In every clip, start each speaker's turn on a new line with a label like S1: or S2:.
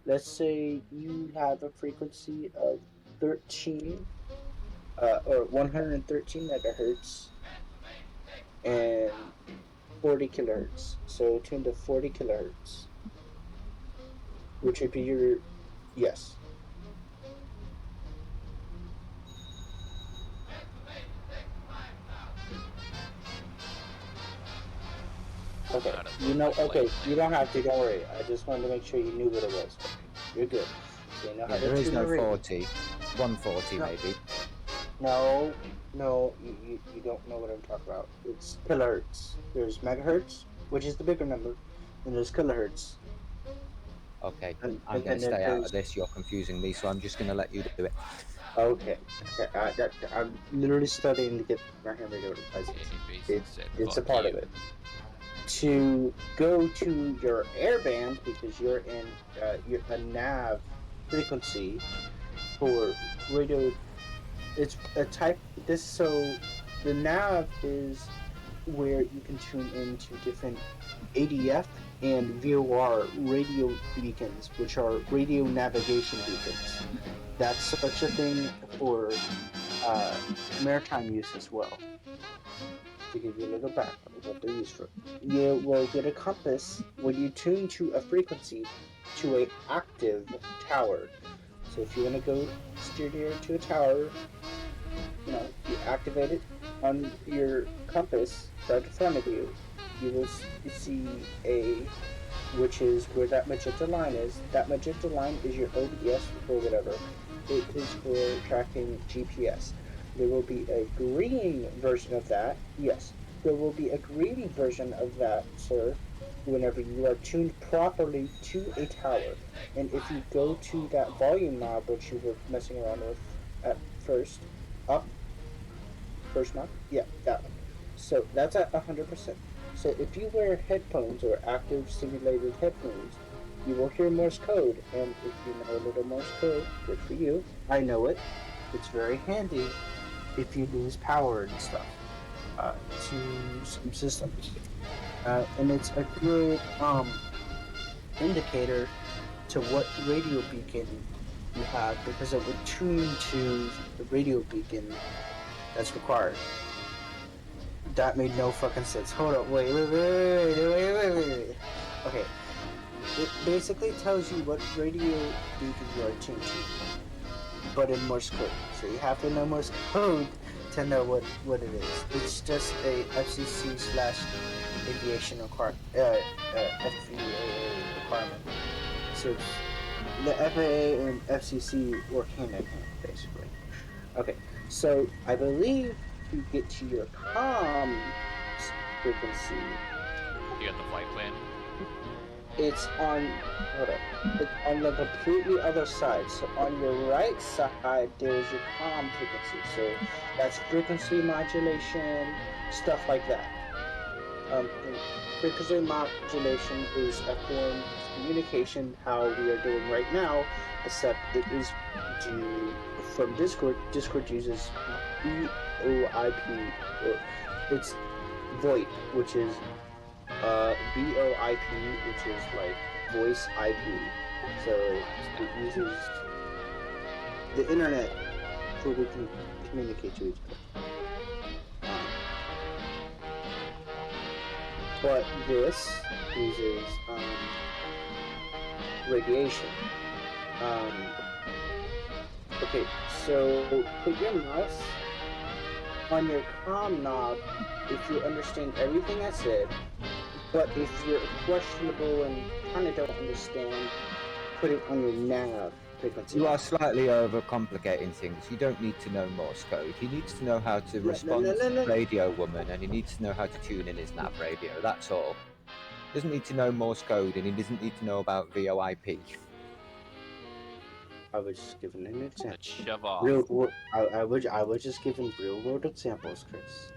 S1: Let's say you have a frequency of 13 or 113 megahertz and 40 kilohertz. So tune to 40 kilohertz, which would be your yes. Okay,
S2: Not a
S1: you
S2: local
S1: know.
S2: flight
S1: Okay, you
S2: plan.
S1: don't have to. Don't worry. I just wanted to make sure you knew what it was. Okay, you're good. So you know how
S3: Yeah,
S1: to
S3: there is
S1: tune the
S3: no
S1: radio.
S3: 40. 140
S1: No,
S3: maybe.
S1: no, no. You don't know what I'm talking about. It's kilohertz. There's megahertz, which is the bigger number, and there's kilohertz,
S3: Okay, I'm
S1: and
S3: going
S1: then
S3: to stay out of
S1: there's
S3: this. You're confusing me, so I'm just going to let you do it.
S1: okay. Okay, I'm literally studying to get my hand radio license.
S2: Any basic
S1: It
S2: said
S1: it's a
S2: fuck
S1: part of
S2: you.
S1: it. To go to your airband because you're a nav frequency for radio. It's a type this so the nav is where you can tune into different ADF and VOR radio beacons, which are radio navigation beacons. That's such a thing for uh, maritime use as well. To give you a little background of what they're used for. You will get a compass when you tune to a frequency to a active tower. So if you want to go steer near to a tower, you activate it on your compass right in front of you. You will see a which is where that magenta line is. That magenta line is your ODS or whatever. It is for tracking GPS. There will be a green version of that. Yes, there will be a green version of that, sir, whenever you are tuned properly to a tower. And if you go to that volume knob, which you were messing around with at first, up, first knob, yeah, that one. So that's at 100%. So if you wear headphones or active simulated headphones, you will hear Morse code. And if you know a little Morse code, good for you. I know it. It's very handy if you lose power and stuff to some systems. And it's a good indicator to what radio beacon you have because it would tune to the radio beacon that's required. That made no fucking sense. Hold up, wait. Okay, it basically tells you what radio beacon you are tuned to, but in Morse code. So you have to know Morse code to know what it is. It's just a FCC slash aviation FAA requirement. So the FAA and FCC work hand in hand, basically. Okay, so I believe to get to your comms frequency,
S2: You got the flight plan?
S1: it's on. Hold up. It's on the completely other side. So on your right side, there's your comm frequency. So that's frequency modulation, stuff like that. And frequency modulation is a form of communication, how we are doing right now, except it is due from Discord. Discord uses VoIP, or it's VoIP, which is VoIP, which is like voice IP. So it uses the internet so we can communicate to each other. Um, but this uses radiation. Um, okay, so put your mouse on your comm knob if you understand everything I said. But if you're questionable and kind of don't understand, put it on your nav frequency
S3: You are
S1: knob.
S3: slightly overcomplicating things. You don't need to know Morse code. He needs to know how to
S1: No, no, no,
S3: respond
S1: no,
S3: to
S1: no.
S3: Radio Woman, and he needs to know how to tune in his nav radio. That's all. He doesn't need to know Morse code, and he doesn't need to know about VoIP.
S1: I was just giving an
S2: Let's
S1: example.
S2: shove off.
S1: I was just giving real world examples, Chris.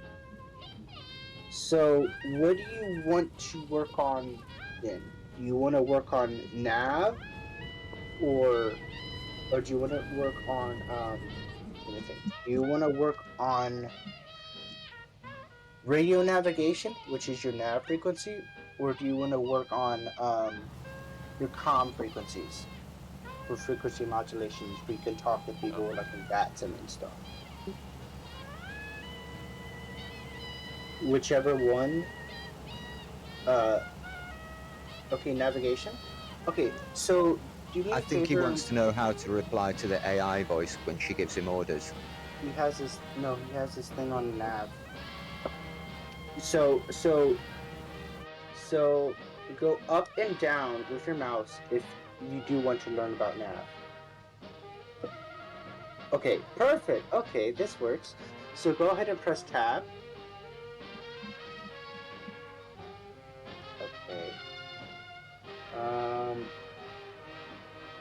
S1: So, what do you want to work on then? Do you want to work on nav, or do you want to work on let me think. Do you want to work on radio navigation, which is your nav frequency, or do you want to work on your comm frequencies? for frequency modulations. We can talk to people like in VATSIM and stuff. Whichever one. Uh, okay, navigation. Okay, so do me
S3: I
S1: a
S3: think he
S1: favor.
S3: wants to know how to reply to the AI voice when she gives him orders.
S1: He has this. No, he has this thing on nav. So so go up and down with your mouse if you do want to learn about nav. Okay, perfect. Okay, this works. So go ahead and press tab. Okay. Um.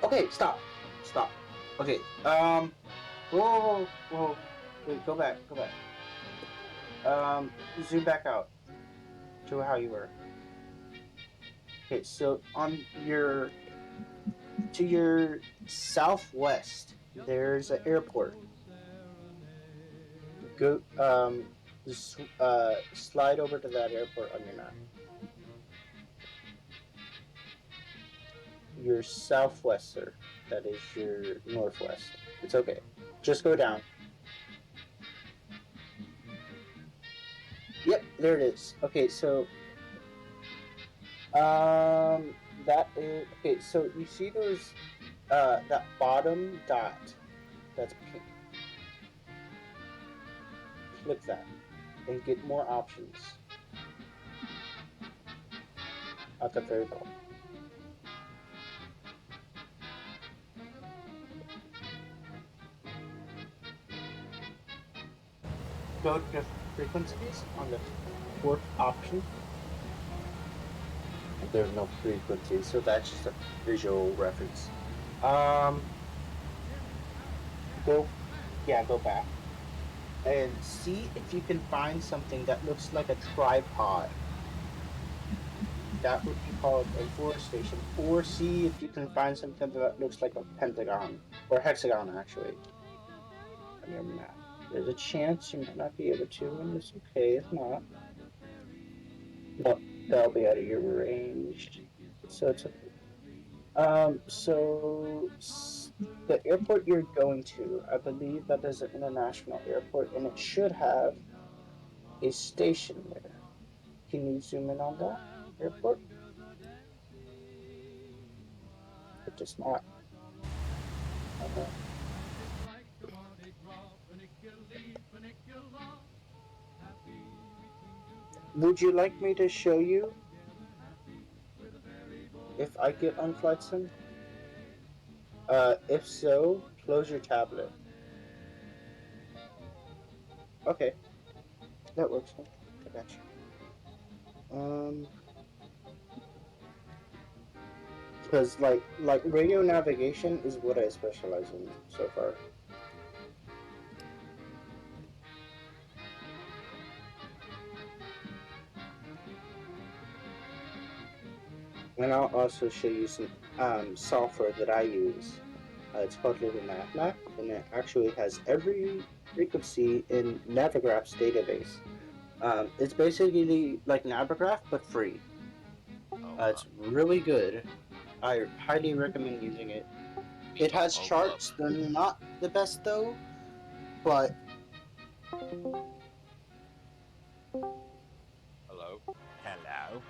S1: Okay, stop. Stop. Okay. Whoa, whoa, whoa. Wait, go back. Go back. Zoom back out to how you were. Okay, so on your to your southwest, there's an airport. Go slide over to that airport on your map. Your southwest, sir. That is your northwest. It's okay. Just go down. Yep, there it is. Okay, so that is okay. So you see those that bottom dot that's pink. Click that and get more options at the very bottom. Go to frequencies on the fourth option. There's no frequency, so that's just a visual reference. Um, go, yeah, go back and see if you can find something that looks like a tripod. That would be called a forest station. Or see if you can find something that looks like a pentagon or hexagon, actually, on your map. There's a chance you might not be able to, and it's okay if not. No, that'll be out of your range, so it's okay. The airport you're going to, I believe that is an international airport, and it should have a station there. Can you zoom in on that airport? It does not. Uh, would you like me to show you if I get on flight sim? If so, close your tablet. Okay, that works. I got you. Because like radio navigation is what I specialize in so far. And I'll also show you some software that I use. It's called Little NavMap, and it actually has every frequency in Navigraph's database. It's basically like Navigraph, but free.
S2: Oh,
S1: It's really good. I highly recommend using it. It has
S2: oh, pull up.
S1: charts. They're not the best though, but
S2: Hello,
S4: Hello.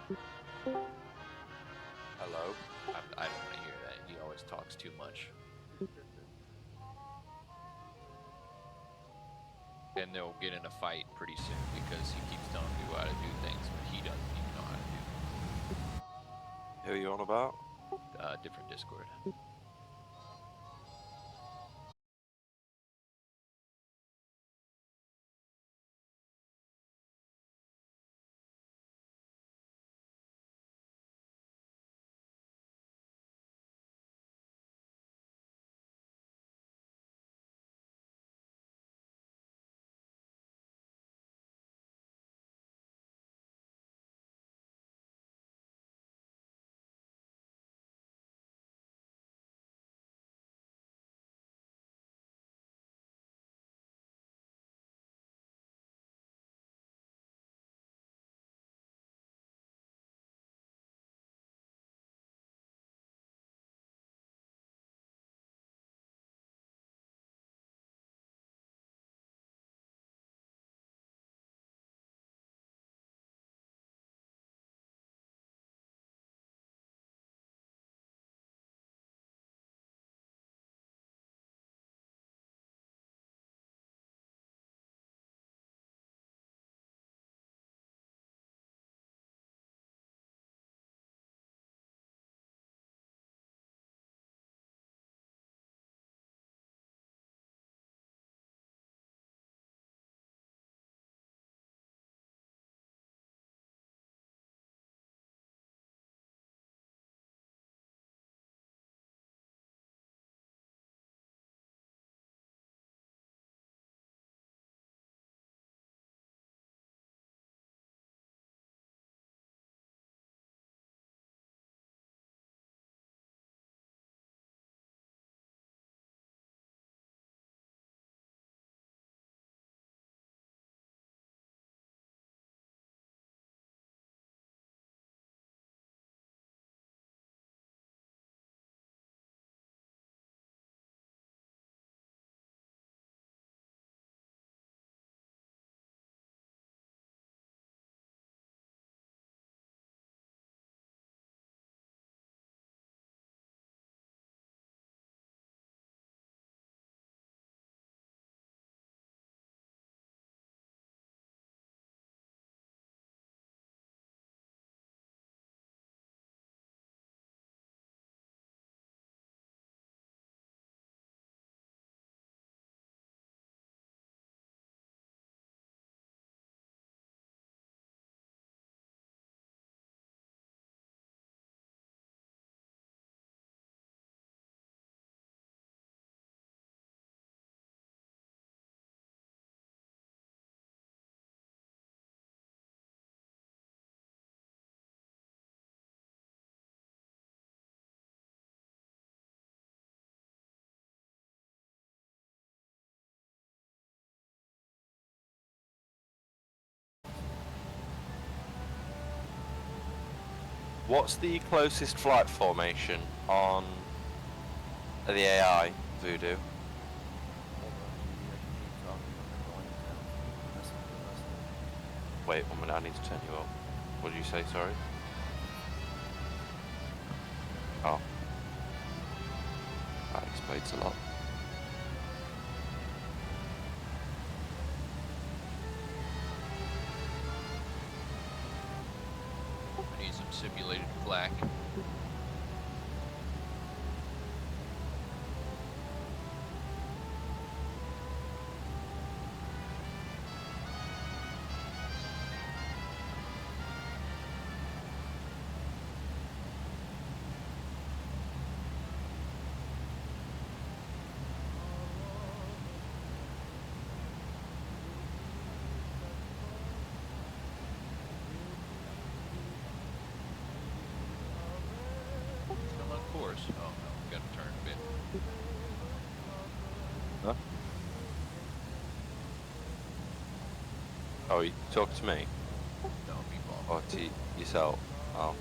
S2: hello. I don't want to hear that. He always talks too much. Then they'll get in a fight pretty soon because he keeps telling people how to do things, but he doesn't even know how to
S4: Who are you on about?
S2: do different Discord.
S4: What's the closest flight formation on the AI, Voodoo? Wait 1 minute, I need to turn you up. What did you say, sorry? Oh. That explains a lot.
S2: I need some simulated flak. Still on course. Oh no, we gotta turn a bit.
S4: Huh? Oh, you talk to me?
S2: No, meatball.
S4: Or to yourself? Oh.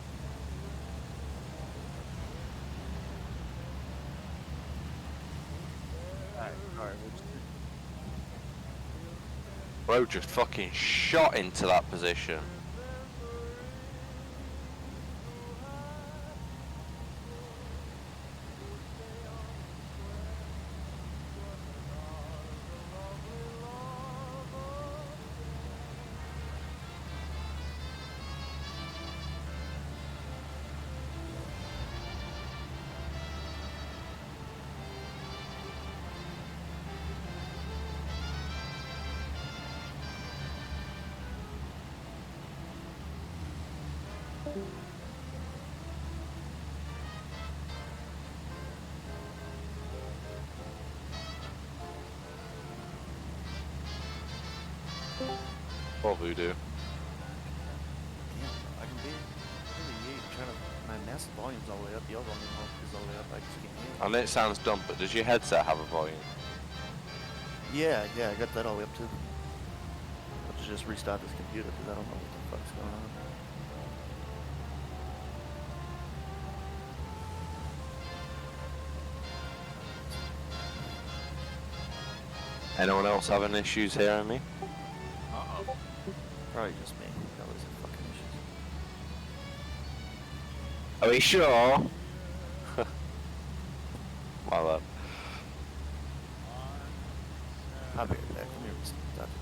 S5: Alright,
S4: Bro just fucking shot into that position. Poor Voodoo.
S5: I can be really trying to. My mass volume's all the way up. The other volume is all the way up. I just can't hear.
S4: I know it sounds dumb, but does your headset have a volume?
S5: Yeah, I got that all the way up too. I'll just restart this computer because I don't know what the fuck's going on.
S4: Anyone else having issues hearing me?
S2: Uh-oh.
S5: Probably just me. That was a fucking issue.
S4: Are we sure? My love.
S5: I'll be right back. Let me restart this.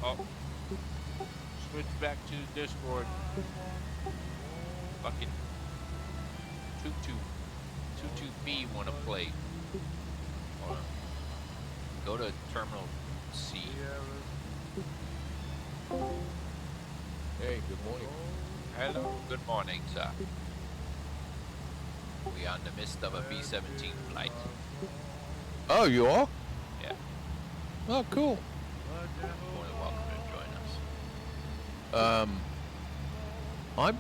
S2: Oh. Switch back to Discord. Fucking Tutu B wanna play. Hold on. Go to Terminal C.
S6: Hey, good morning.
S2: Hello, good morning, sir. We are in the midst of a B-17 flight.
S6: Oh, you are?
S2: Yeah,
S6: Oh, cool.
S2: more than welcome to join us.
S6: I'm.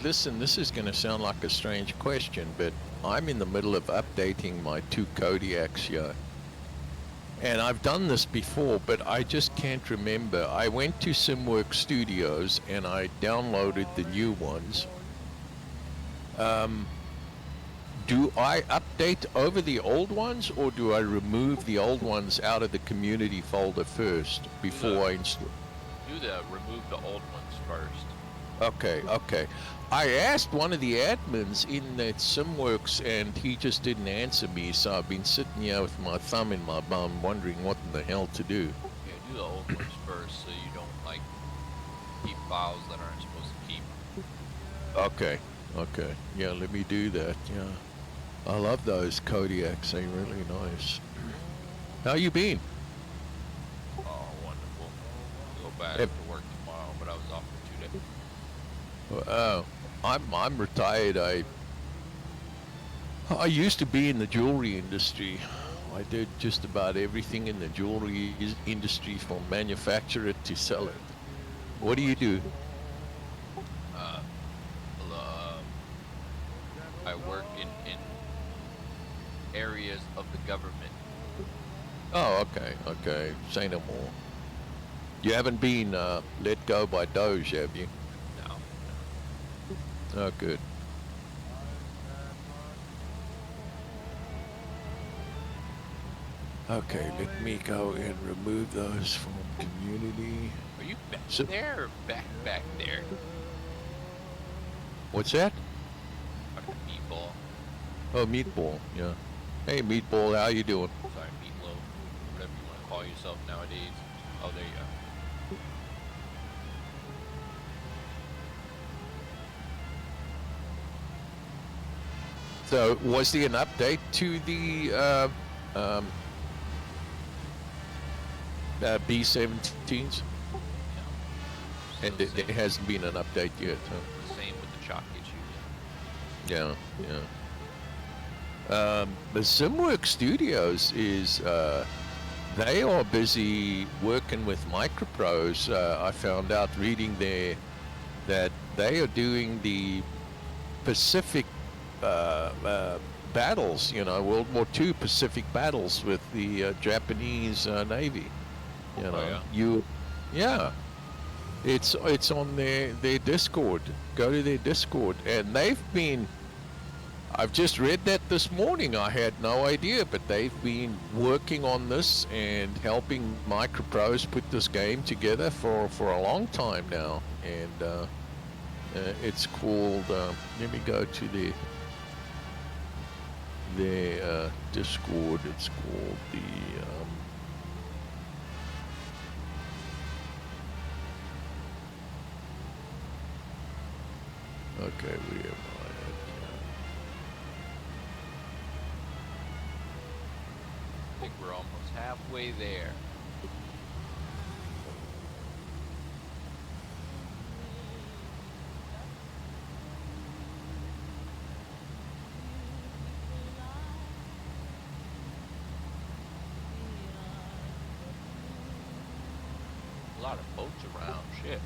S6: Listen, this is going to sound like a strange question, but I'm in the middle of updating my 2 Kodiaks here. And I've done this before, but I just can't remember. I went to SimWorks Studios and I downloaded the new ones. Do I update over the old ones, or do I remove the old ones out of the community folder first before I install?
S2: Remove the old ones first.
S6: Okay. I asked one of the admins in that SimWorks and he just didn't answer me, so I've been sitting here with my thumb in my bum wondering what in the hell to do.
S2: Yeah, do the old ones first so you don't, like, keep files that aren't supposed to keep.
S6: Okay. Yeah, let me do that, yeah. I love those Kodiaks, they're really nice. How you been?
S2: Oh, wonderful. I'll go back
S6: Yep.
S2: to work tomorrow, but I was off for 2 days.
S6: I'm retired. I used to be in the jewelry industry. I did just about everything in the jewelry industry, from manufacture it to sell it. What do you do?
S2: areas of the government.
S6: Oh, okay, okay. Say no more. You haven't been let go by Doge, have you?
S2: No.
S6: Oh, good. Okay, let me go and remove those from community.
S2: Are you back
S6: So-
S2: there or back there?
S6: What's that?
S2: Fucking meatball.
S6: Oh, Meatball, yeah. Hey, Meatball, how you doing?
S2: Sorry, meatloaf. Whatever you want to call yourself nowadays. Oh, there you go.
S6: So, was there an update to the B-17s?
S2: No.
S6: And
S2: Still the
S6: there
S2: same.
S6: hasn't been an update yet, huh?
S2: The same with the chalk issues.
S6: Yeah, yeah. The Simwork Studios is, they are busy working with Microprose. I found out reading there that they are doing the Pacific battles, you know, World War II Pacific battles with the Japanese Navy. You know,
S2: yeah?
S6: Yeah, it's on their Discord. Go to their Discord, and they've been. I've just read that this morning. I had no idea, but they've been working on this and helping Microprose put this game together for a long time now, and it's called. Let me go to their Discord. It's called the. Okay, where am I at?
S2: I think we're almost halfway there. A lot of boats around. Shit.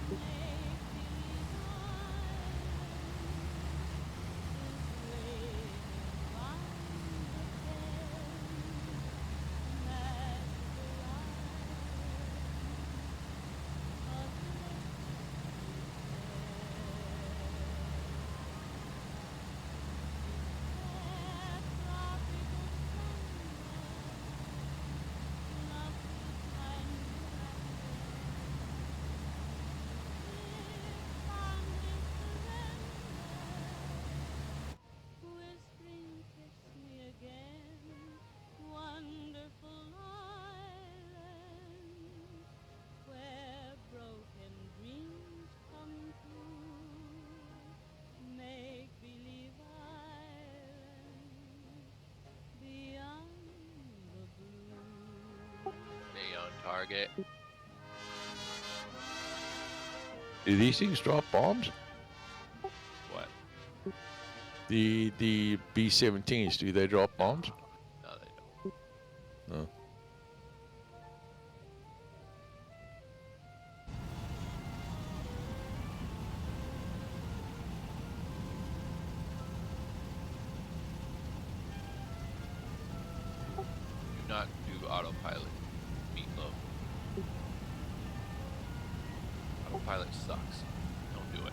S2: Stay on target.
S6: Do these things drop bombs?
S2: What?
S6: The B-17s, do they drop bombs?
S2: No, they don't.
S6: No.
S2: Do not do autopilot. Meatloaf. Autopilot sucks. Don't do it.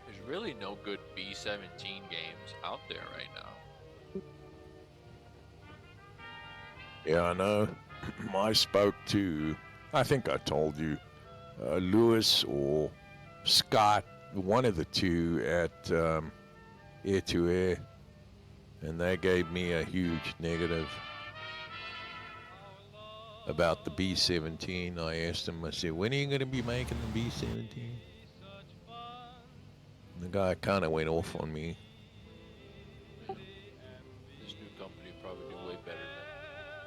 S2: There's really no good B-17 games out there right now.
S6: Yeah, I know. I spoke to, I think I told you, Lewis or Scott, one of the two at Air to Air, and they gave me a huge negative about the B-17. I asked them, I said, when are you going to be making the B-17? The guy kind of went off on me.
S2: This new company will probably do way better than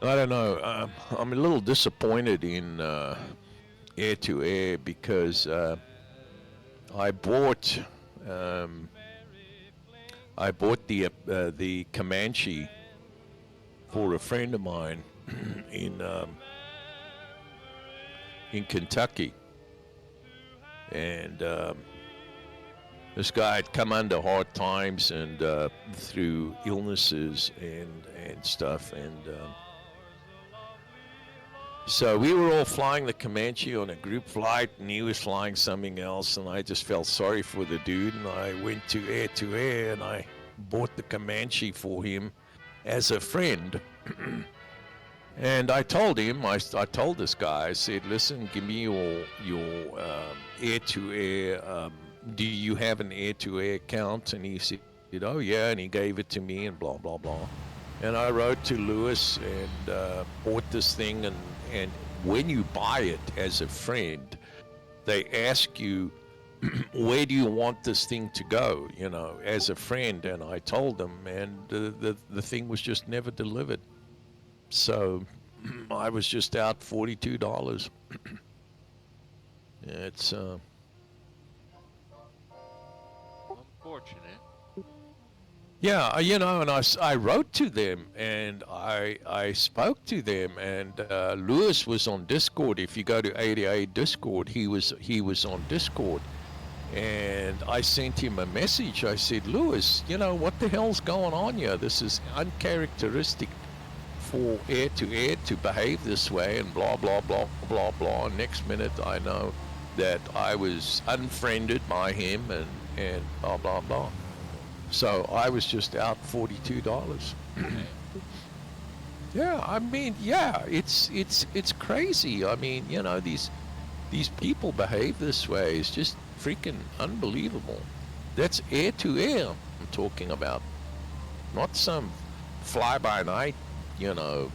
S6: I don't know. I'm a little disappointed in air-to-air because I bought um, the Comanche for a friend of mine in Kentucky, and this guy had come under hard times and through illnesses and stuff, and so we were all flying the Comanche on a group flight, and he was flying something else, and I just felt sorry for the dude, and I went to air, and I bought the Comanche for him as a friend. And I told him, I told this guy, I said, listen, give me your air-to-air, do you have an air-to-air account? And he said, oh yeah, and he gave it to me and blah, blah, blah. And I wrote to Lewis and bought this thing, and when you buy it as a friend, they ask you, where do you want this thing to go, you know, as a friend? And I told them, and the thing was just never delivered. So I was just out $42. It's
S2: Unfortunate.
S6: yeah, you know, and I wrote to them, and I spoke to them, and Lewis was on Discord. If you go to ADA Discord, he was on Discord, and I sent him a message. I said, Lewis, you know, what the hell's going on here? This is uncharacteristic for air-to-air to behave this way, and blah, blah, blah, blah, blah. Next minute, I know that I was unfriended by him, and blah, blah, blah. So I was just out $42. Yeah, I mean, yeah, it's crazy. I mean, you know, these people behave this way. It's just freaking unbelievable. That's air-to-air I'm talking about, not some fly-by-night, you know,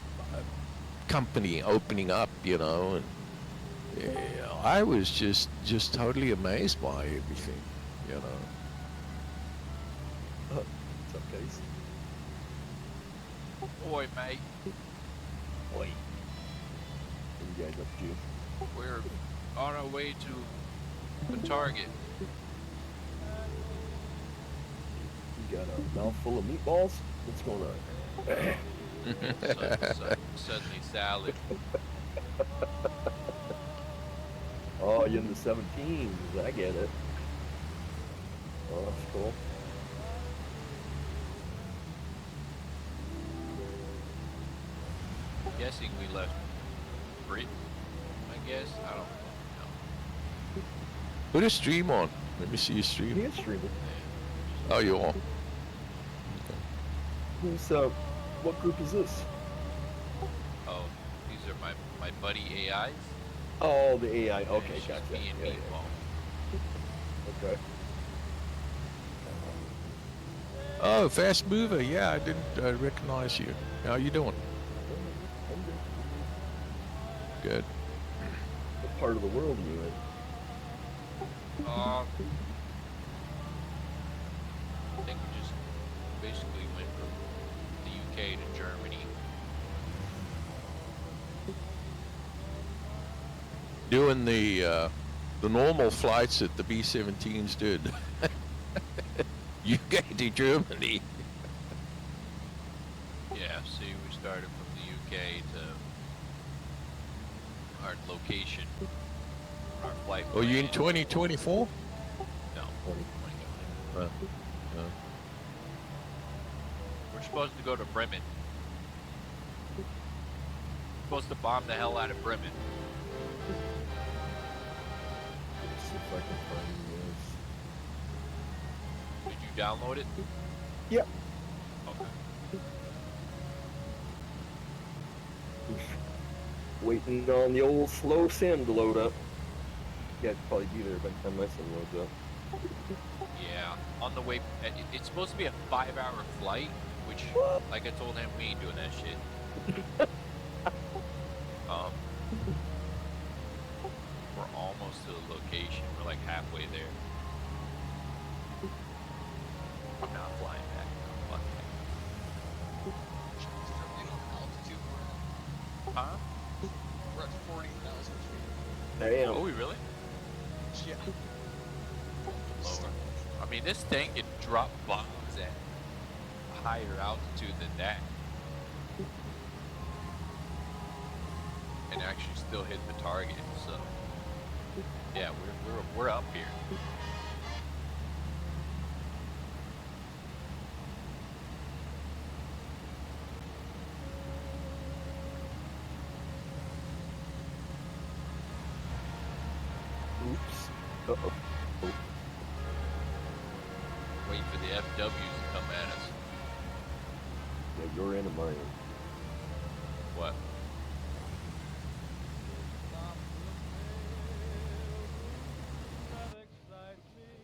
S6: company opening up, you know. And I was just totally amazed by everything, you know.
S7: What's up, guys?
S2: Boy, mate,
S7: Oi. What you guys up to?
S2: we're on our way to the target.
S7: You got a mouthful of meatballs? What's going on?
S2: Suddenly salad.
S7: Oh, you're in the 17s. I get it. Oh, that's cool.
S2: Guessing we left Britain, I guess. I don't know.
S6: Put a stream on. Let me see your stream.
S7: Yeah, streaming.
S6: Oh, you're on.
S7: Who's what group is this?
S2: Oh, these are my buddy AIs.
S7: Oh, the AI.
S2: And
S7: Okay,
S2: it's
S7: gotcha.
S2: just me and
S7: Yeah,
S2: Meatball.
S7: yeah. Okay.
S6: Oh, fast mover. Yeah, I didn't recognize you. How you doing?
S7: I'm good.
S6: Good.
S7: What part of the world are you in?
S2: I think we just basically went from the UK to Germany.
S6: Doing the normal flights that the B-17s did. UK to Germany.
S2: Yeah, see, we started from the UK to our location, our flight.
S6: Oh, you in
S2: plan.
S6: 2024?
S2: No, 2029. We're supposed to go to Bremen. Supposed to bomb the hell out of Bremen.
S7: Let's see if I can find you
S2: Did you download it?
S7: Yep.
S2: Okay.
S7: guys. Waiting on the old slow sim to load up. Yeah, I'd probably be there by the time my sim loads up.
S2: Yeah, on the way. It's supposed to be a 5-hour flight, which, like I told him, we ain't doing that shit. We're almost to the location. We're like halfway there. I'm not flying back. No, fuck that.
S7: Damn.
S2: Oh, we really?
S8: Yeah.
S2: Lower. I mean, this thing can drop bombs at higher altitude than that, and actually still hit the target. So, yeah, we're up here.
S7: Oops. Uh-oh.
S2: Waiting for the FWs to come at us.
S7: Yeah, you're in a mine.
S2: What?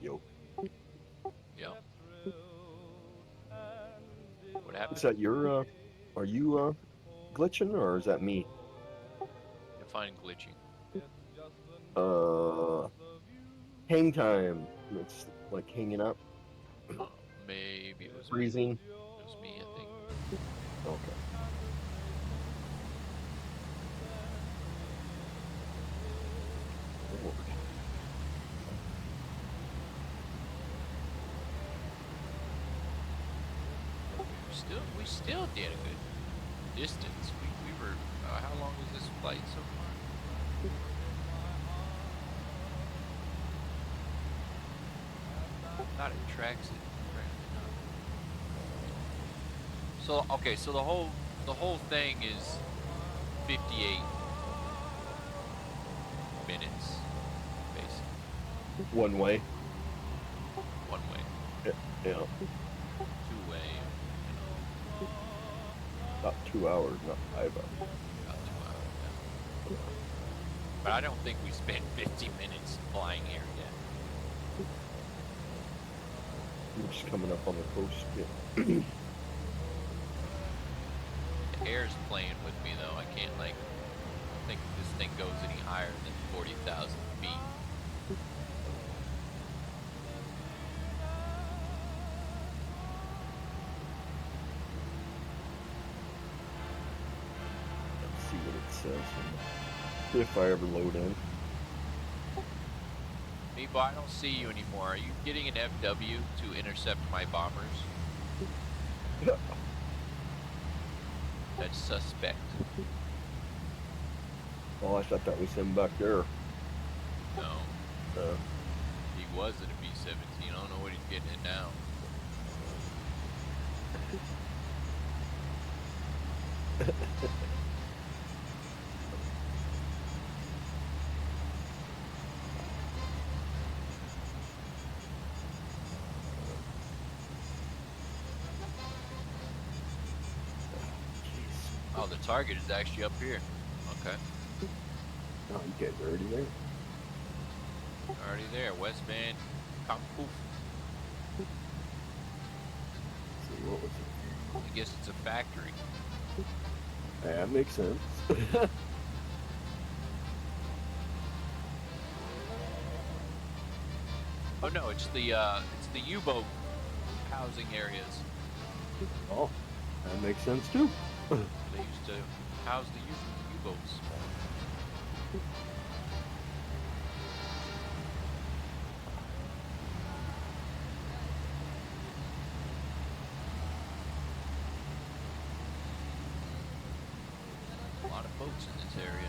S7: Yo.
S2: Yeah. What happened?
S7: Is that your, are you, glitching, or is that me?
S2: Define glitching.
S7: Hang time. It's like hanging up,
S2: Maybe it was me.
S7: freezing.
S2: It was me, I think.
S7: Okay. Lord.
S2: We still did a good distance. We were. How long was this flight so far? Not it tracks it. So okay, so the whole thing is 58 minutes, basically.
S7: One way.
S2: One way,
S7: Yeah.
S2: 2-way,
S7: About 2 hours, not 5 hours.
S2: about 2 hours. Yeah. But I don't think we spent 50 minutes flying here yet.
S7: We're just coming up on the coast. Yeah.
S2: The air's playing with me though. I can't I don't think this thing goes any higher than 40,000 feet.
S7: Let's see what it says. If I ever load in.
S2: Meebo, I don't see you anymore. Are you getting an FW to intercept my bombers? That's suspect.
S7: Oh, I thought that was him back there.
S2: No,
S7: Uh,
S2: he was at a B-17. I don't know what he's getting in now. Oh, the target is actually up here. Okay.
S7: oh, you guys are already there.
S2: Already there. West Bend. Kampuf.
S7: See, what was it?
S2: I guess it's a factory.
S7: That makes sense.
S2: Oh no, it's the U-boat housing areas.
S7: Oh, that makes sense too.
S2: They used to house the U-boats. A lot of boats in this area.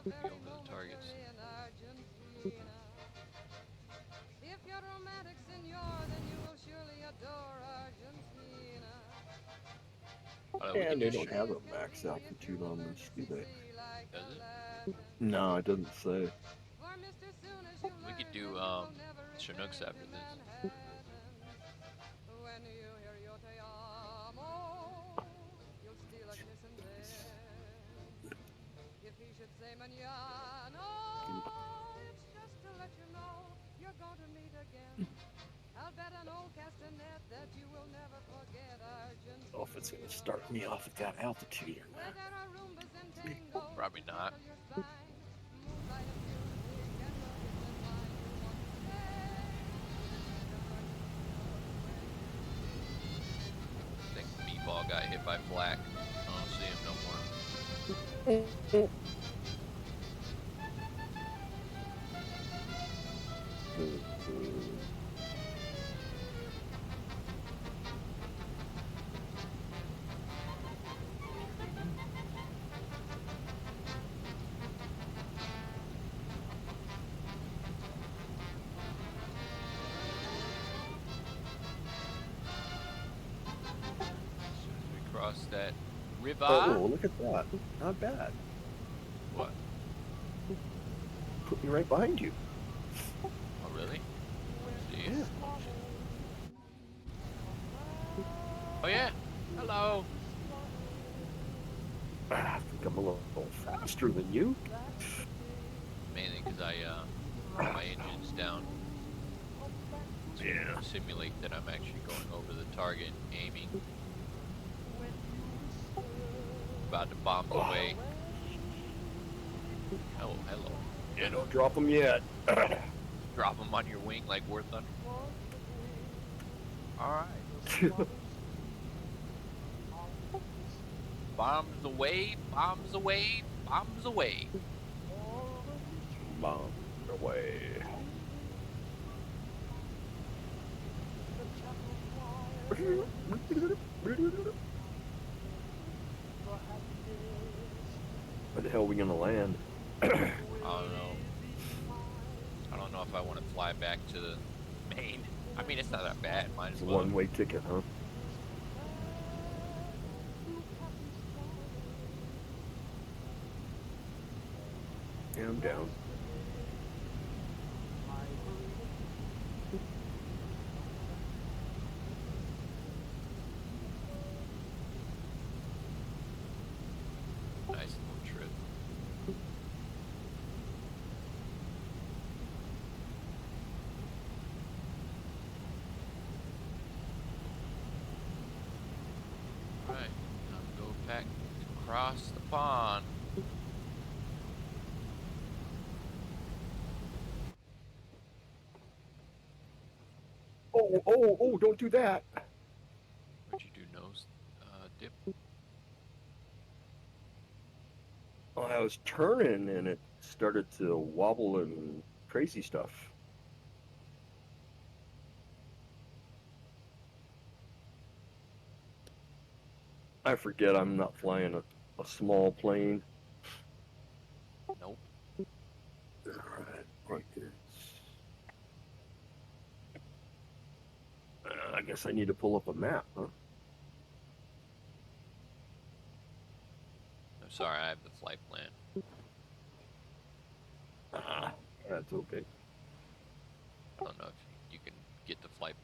S2: Be over the targets.
S9: If you're romantic, senor, then you will surely adore Argentina.
S2: We
S7: And
S2: can
S7: they
S2: do
S7: don't have a max altitude on this, do they?
S2: Does it?
S7: No, it doesn't say.
S2: We could do Chinooks after this.
S9: When you hear yo te amo, you'll steal a kiss and then if he should say mañana, it's just to let you know you're going to meet again. I'll bet an old castanet that you will never forget Argentina.
S7: Oh, if it's gonna start me off at that altitude or not.
S9: Where there are Roombas and tangos
S2: Probably not.
S9: to tickle your spine.
S2: ball got hit by flak. I don't see him no more. As soon as we cross that river.
S7: Oh, look at that. Not bad.
S2: What?
S7: Put me right behind you.
S2: Oh, really? See?
S7: Yeah.
S2: Oh, shit. Oh, yeah. Hello.
S7: I think I'm a little faster than you.
S2: Mainly because my engine's down. To
S7: Yeah.
S2: simulate that I'm actually going over the target, aiming. About to bomb the way. Oh, hello.
S7: Yeah, don't drop them yet.
S2: Drop them on your wing like War Thunder. Alright. Bombs away, bombs away, bombs away.
S7: Bomb away. Where the hell are we gonna land?
S2: I don't know. I don't know if I want to fly back to the main. I mean, it's not that bad. Might as
S7: It's a
S2: well.
S7: one-way ticket, huh? Yeah, I'm down.
S2: Nice little trip. Alright, now go back across the pond.
S7: Oh, don't do that.
S2: What'd you do, nose dip?
S7: Well, I was turning and it started to wobble and crazy stuff. I forget I'm not flying a small plane.
S2: Nope.
S7: Alright, right there. I guess I need to pull up a map, huh?
S2: I'm sorry, I have the flight plan.
S7: That's okay.
S2: I don't know if you can get the flight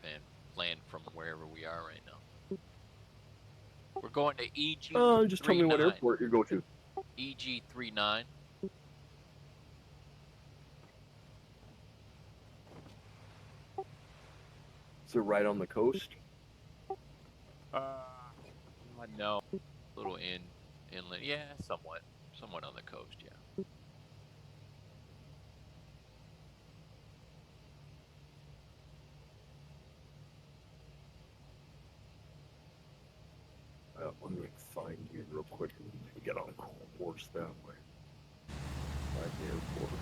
S2: plan from wherever we are right now. We're going to EG39.
S7: Just tell me what airport you go to.
S2: EG39.
S7: Is it right on the coast?
S2: No. Little inland. Yeah, somewhat. Somewhat on the coast, yeah.
S7: Let me find you real quick and get on course that way. Right the airport.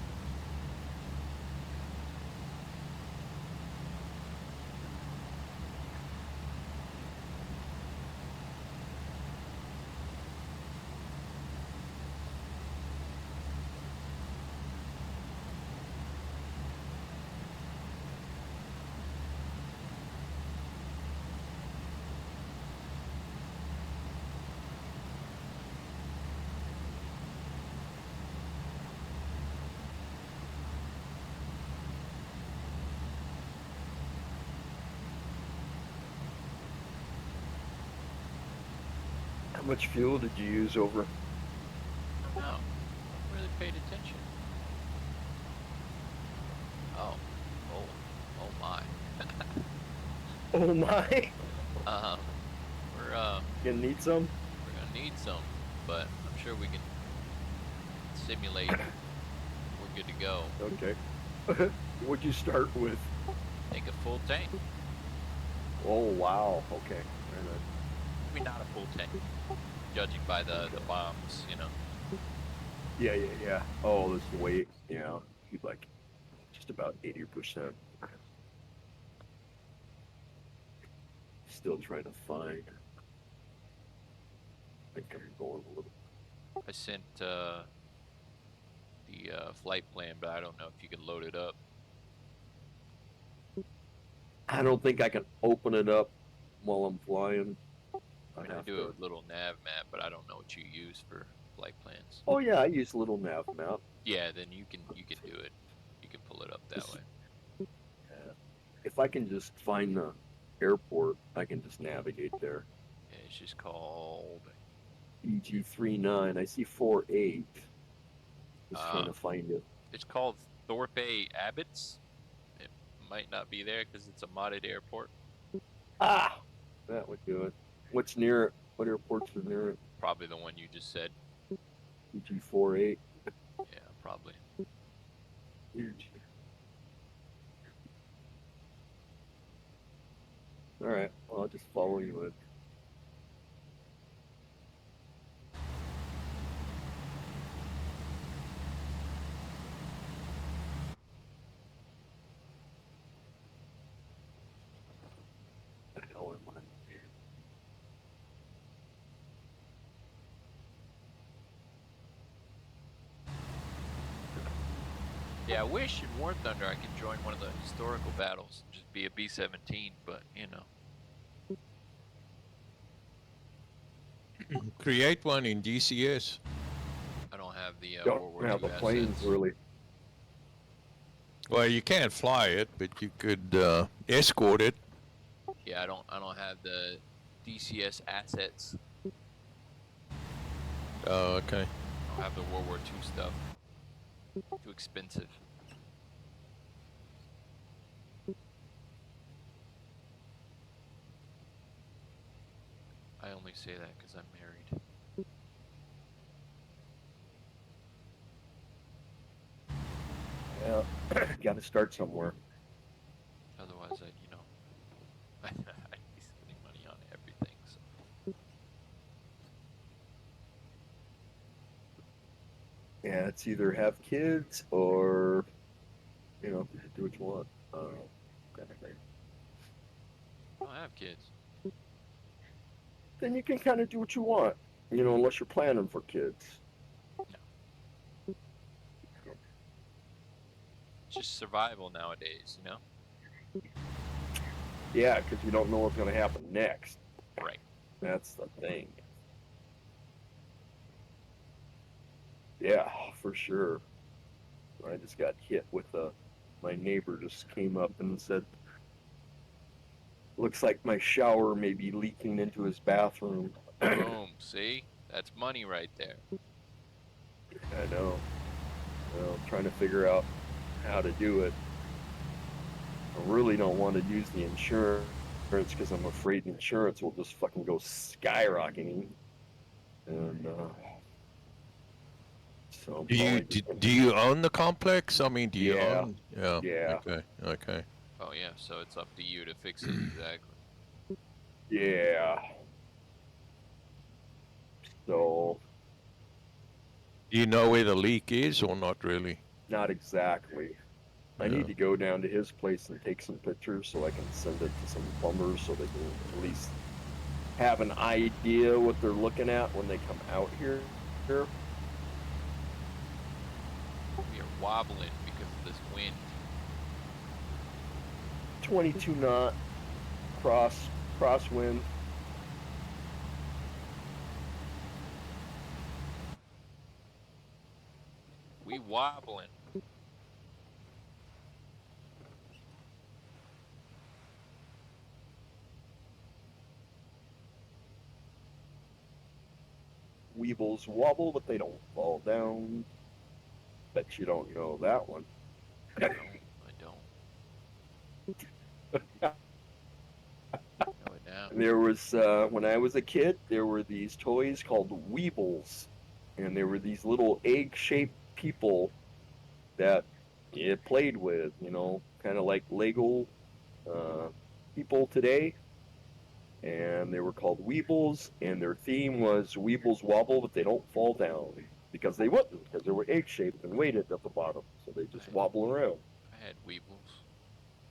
S7: How much fuel did you use over?
S2: No. I really paid attention. Oh. Oh my.
S7: Oh my!
S2: We're
S7: Gonna need some?
S2: we're gonna need some, but I'm sure we can simulate. We're good to go.
S7: Okay. What'd you start with?
S2: Take a full tank.
S7: Oh wow, okay. Very nice.
S2: I mean, not a full tank, judging by the bombs, you know.
S7: Yeah. Oh, this weight. Yeah, he'd like just about 80%. Still trying to find. I think I'm going a little.
S2: I sent the flight plan, but I don't know if you can load it up.
S7: I don't think I can open it up while I'm flying.
S2: I mean, I do a little nav map, but I don't know what you use for flight plans.
S7: Oh yeah, I use little nav map.
S2: Yeah, then you can do it. You can pull it up that way.
S7: Yeah. If I can just find the airport, I can just navigate there.
S2: Yeah, it's just called.
S7: EG39. I see 48. Just trying to find it.
S2: It's called Thorpe Abbots. It might not be there because it's a modded airport.
S7: Ah, that would do it. What's near it? What airports are near it?
S2: Probably the one you just said.
S7: EG48.
S2: Yeah, probably.
S7: All right. Well, I'll just follow you in. What the hell am I?
S2: Yeah, I wish in War Thunder I could join one of the historical battles and just be a B-17, but you know.
S6: Create one in DCS.
S2: I don't have the
S7: Don't
S2: World War
S7: have
S2: II
S7: the planes
S2: assets.
S7: really.
S6: Well, you can't fly it, but you could escort it.
S2: Yeah, I don't have the DCS assets.
S6: Oh, okay.
S2: I don't have the World War II stuff. Too expensive. I only say that because I'm married.
S7: Yeah, got to start somewhere.
S2: Otherwise, I'd be spending money on everything. So.
S7: Yeah, it's either have kids or, do what you want. Kind of thing.
S2: I don't have kids.
S7: Then you can kind of do what you want, unless you're planning for kids.
S2: No. It's just survival nowadays, you know?
S7: Yeah, because you don't know what's going to happen next.
S2: Right.
S7: That's the thing. Yeah, for sure. I just got hit with my neighbor just came up and said, looks like my shower may be leaking into his bathroom.
S2: Boom. See? That's money right there.
S7: I know. Well, trying to figure out how to do it. I really don't want to use the insurance because I'm afraid the insurance will just fucking go skyrocketing. And so
S6: Do you own the complex? I mean, do you
S7: Yeah.
S6: own? Yeah.
S7: Yeah.
S6: Okay.
S2: Oh, yeah, so it's up to you to fix it, exactly.
S7: Yeah. So,
S6: Do you know where the leak is or not really?
S7: not exactly. I
S6: Yeah.
S7: need to go down to his place and take some pictures so I can send it to some plumbers so they can at least have an idea what they're looking at when they come out here.
S2: We are wobbling because of this wind.
S7: 22 knot crosswind.
S2: We wobbling.
S7: Weebles wobble, but they don't fall down. Bet you don't know that one.
S2: I don't. Know it now.
S7: There was, when I was a kid, there were these toys called Weebles. And they were these little egg-shaped people that it played with, kind of like Lego people today. and they were called Weebles, and their theme was Weebles wobble, but they don't fall down because they wouldn't, because they were egg-shaped and weighted at the bottom, so they just wobble around.
S2: I had Weebles.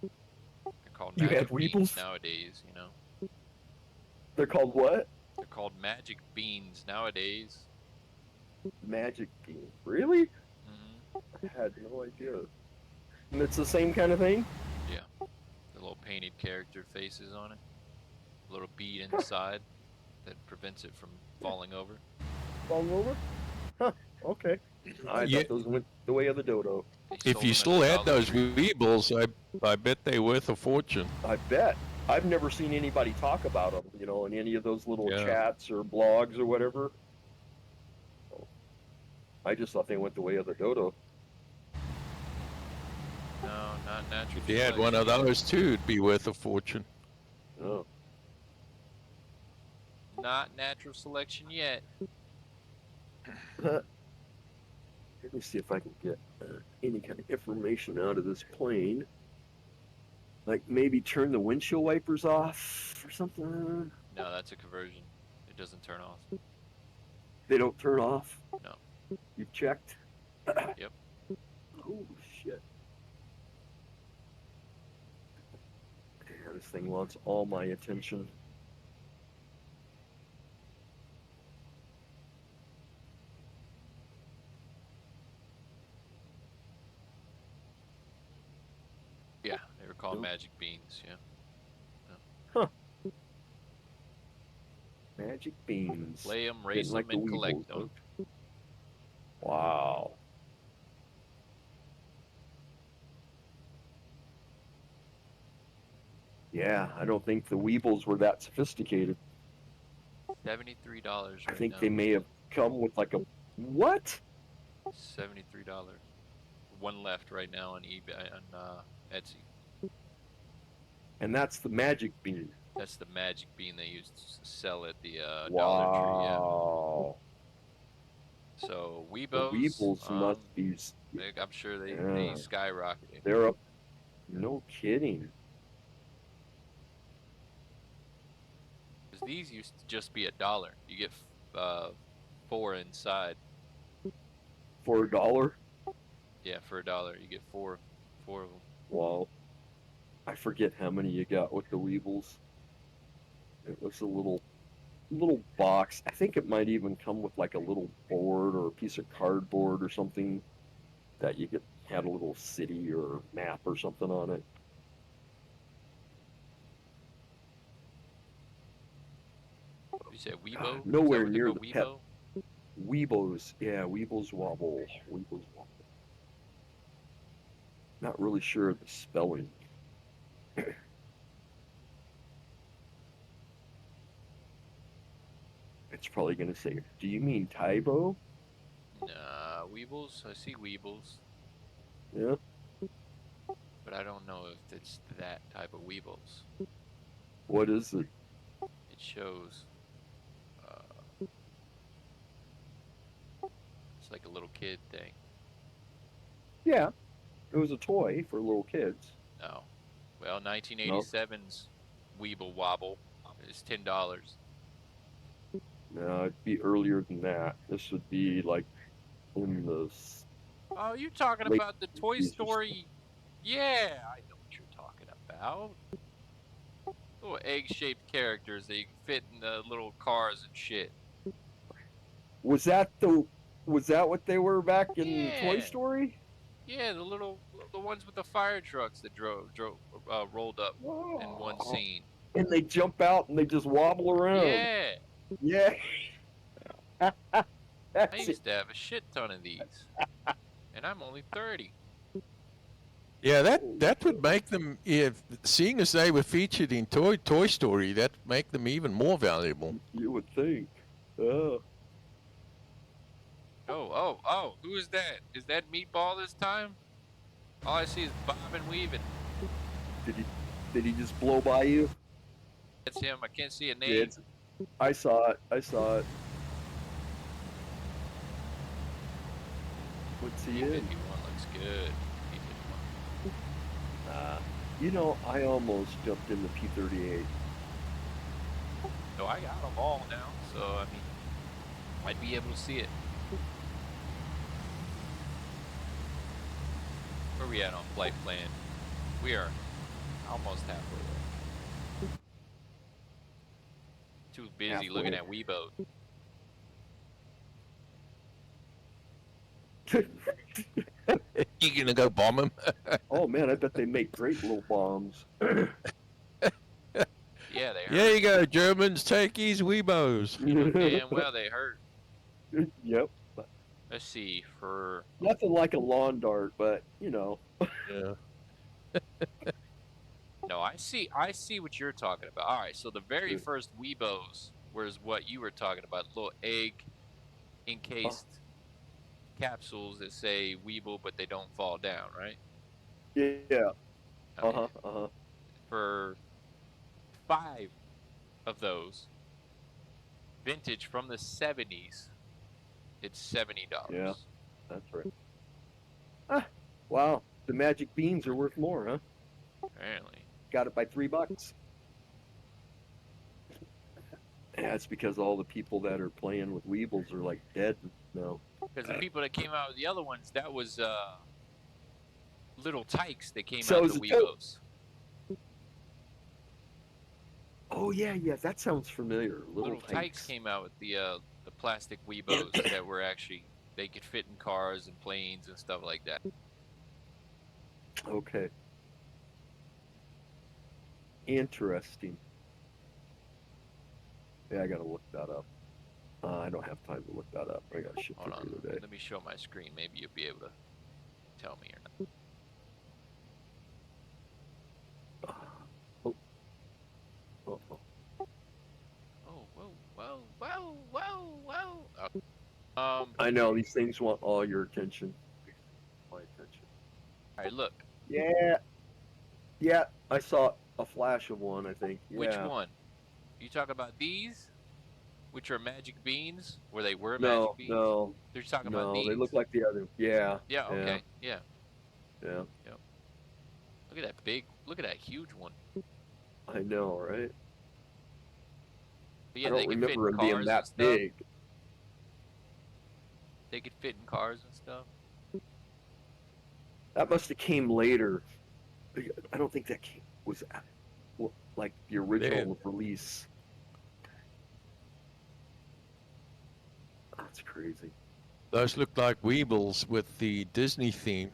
S2: They're called
S7: You had
S2: magic beans
S7: Weebles?
S2: nowadays, you know.
S7: They're called what?
S2: They're called magic beans nowadays.
S7: Magic bean. Really?
S2: Hmm.
S7: I had no idea. And it's the same kind of thing?
S2: Yeah. The little painted character faces on it. A little bead inside that prevents it from falling over.
S7: Falling over? Huh, okay. I
S6: Yeah,
S7: thought those went the way of the dodo.
S2: They
S6: if
S2: sold
S6: you
S2: them at
S6: still
S2: the
S6: had
S2: Dollar
S6: those
S2: Tree.
S6: Weebles, I bet they're worth a fortune.
S7: I bet. I've never seen anybody talk about them, you know, in any of those little
S6: Yeah.
S7: chats or blogs or whatever. I just thought they went the way of the dodo.
S2: No, not natural.
S6: If you had one of
S2: selection
S6: those too, it'd be worth a fortune.
S7: Oh.
S2: yet. Not natural selection yet.
S7: Let me see if I can get any kind of information out of this plane. Like maybe turn the windshield wipers off or something.
S2: No, that's a conversion. It doesn't turn off.
S7: They don't turn off?
S2: No.
S7: You've checked?
S2: Yep.
S7: Oh, shit. Yeah, this thing wants all my attention.
S2: Yeah, they were called
S7: Nope.
S2: magic beans. Yeah.
S7: Magic beans.
S2: Play them,
S7: Getting
S2: race
S7: like
S2: them, and
S7: the
S2: collect
S7: Weebles,
S2: them.
S7: huh? Wow. Yeah, I don't think the Weebles were that sophisticated.
S2: $73 right
S7: I think
S2: now.
S7: they may have come with like a what?
S2: $73. One left right now on eBay on Etsy.
S7: And that's the magic bean.
S2: That's the magic bean they used to sell at the Dollar Tree. Yeah.
S7: Wow.
S2: So
S7: The
S2: Weebos,
S7: Weebles must be.
S2: I'm sure they
S7: Yeah.
S2: skyrocketed.
S7: They're up. No kidding.
S2: Because these used to just be $1. You get 4 inside.
S7: For $1?
S2: Yeah, for $1, you get four of them.
S7: Wow. I forget how many you got with the Weebles. It was a little box. I think it might even come with like a little board or a piece of cardboard or something that you could have a little city or map or something on it.
S2: You said Weebo?
S7: Nowhere
S2: Is that what
S7: near
S2: they're
S7: the
S2: called,
S7: pet. Weebos, yeah, Weebles wobble. Weebles wobble. Not really sure of the spelling. It's probably gonna say, do you mean Tybo?
S2: Nah, Weebles. I see Weebles,
S7: Yeah.
S2: but I don't know if it's that type of Weebles.
S7: What is it?
S2: It shows. It's like a little kid thing.
S7: Yeah. It was a toy for little kids.
S2: No. Well, 1987's Weeble Wobble is $10.
S7: No, it'd be earlier than that. This would be like in the
S2: Oh, you talking
S7: late
S2: about the Toy
S7: 50s or
S2: Story? Yeah, I know what you're talking about. Little egg-shaped characters that you can fit in the little cars and shit.
S7: Was that what they were back in Toy
S2: Yeah.
S7: Story?
S2: Yeah, the ones with the fire trucks that rolled up in one scene.
S7: And they jump out and they just wobble around.
S2: Yeah,
S7: Yeah.
S2: I
S7: That's it.
S2: used to have a shit ton of these, and I'm only 30.
S6: Yeah, that would make them, if seeing as they were featured in Toy Story, that make them even more valuable.
S7: You would think. Oh.
S2: Oh, who is that? Is that Meatball this time? All I see is bobbing, weaving.
S7: Did he just blow by you?
S2: That's him. I can't see a
S7: Yeah,
S2: name.
S7: I saw it. What's he in?
S2: B-51 looks good. B-51.
S7: You know, I almost jumped in the P-38.
S2: So I got them all now. So I mean, I'd be able to see it. Where we at on flight plan? We are almost halfway there. Too busy looking at Weebos.
S6: You gonna go bomb him?
S7: Oh man, I bet they make great little bombs.
S2: Yeah, they
S6: There
S2: hurt.
S6: you go, Germans. Take these Weebos.
S2: You know damn well they hurt.
S7: Yep.
S2: Let's see for.
S7: Nothing like a lawn dart, but you know.
S6: Yeah.
S2: No, I see what you're talking about. All right, so the very
S7: Sure.
S2: first Weebos was what you were talking about, little egg encased capsules that say Weeble, but they don't fall down, right?
S7: Yeah.
S2: Okay.
S7: Uh huh.
S2: For 5 of those, vintage from the 70s, it's $70.
S7: Yeah, that's right. Ah, wow. The magic beans are worth more, huh?
S2: Apparently.
S7: Got it by $3. Yeah, it's because all the people that are playing with Weebles are like dead now.
S2: Because the people that came out with the other ones, that was little tykes that came out
S7: So
S2: of
S7: is
S2: the
S7: it tote?
S2: Weebos.
S7: Oh yeah, that sounds familiar. Little
S2: Little tykes
S7: tykes.
S2: came out with the plastic Weebos that were actually they could fit in cars and planes and stuff like that.
S7: Okay. Interesting. Yeah, I gotta look that up. I don't have time to look that up. I got shit to
S2: Hold on,
S7: do today.
S2: let me show my screen. Maybe you'll be able to tell me or not.
S7: Oh, oh, oh.
S2: Oh, whoa, whoa, whoa, whoa, whoa. Okay.
S7: I know these things want all your attention. My attention.
S2: All right, look.
S7: Yeah, yeah. I saw a flash of one. I think.
S2: Which
S7: Yeah.
S2: one? You talk about these, which are magic beans, where they were magic
S7: No,
S2: beans?
S7: no,
S2: They're talking about
S7: no. They look
S2: these.
S7: like the other. Yeah,
S2: Yeah.
S7: yeah,
S2: Okay. Yeah.
S7: yeah.
S2: Yep. Look at that big. Look at that huge one.
S7: I know, right?
S2: But
S7: I
S2: yeah, they
S7: don't
S2: could fit in
S7: remember them being
S2: cars
S7: that
S2: and stuff.
S7: big.
S2: They could fit in cars and stuff.
S7: That must have came later. I don't think that was like the
S6: There.
S7: original release. That's crazy.
S6: Those look like Weebles with the Disney theme.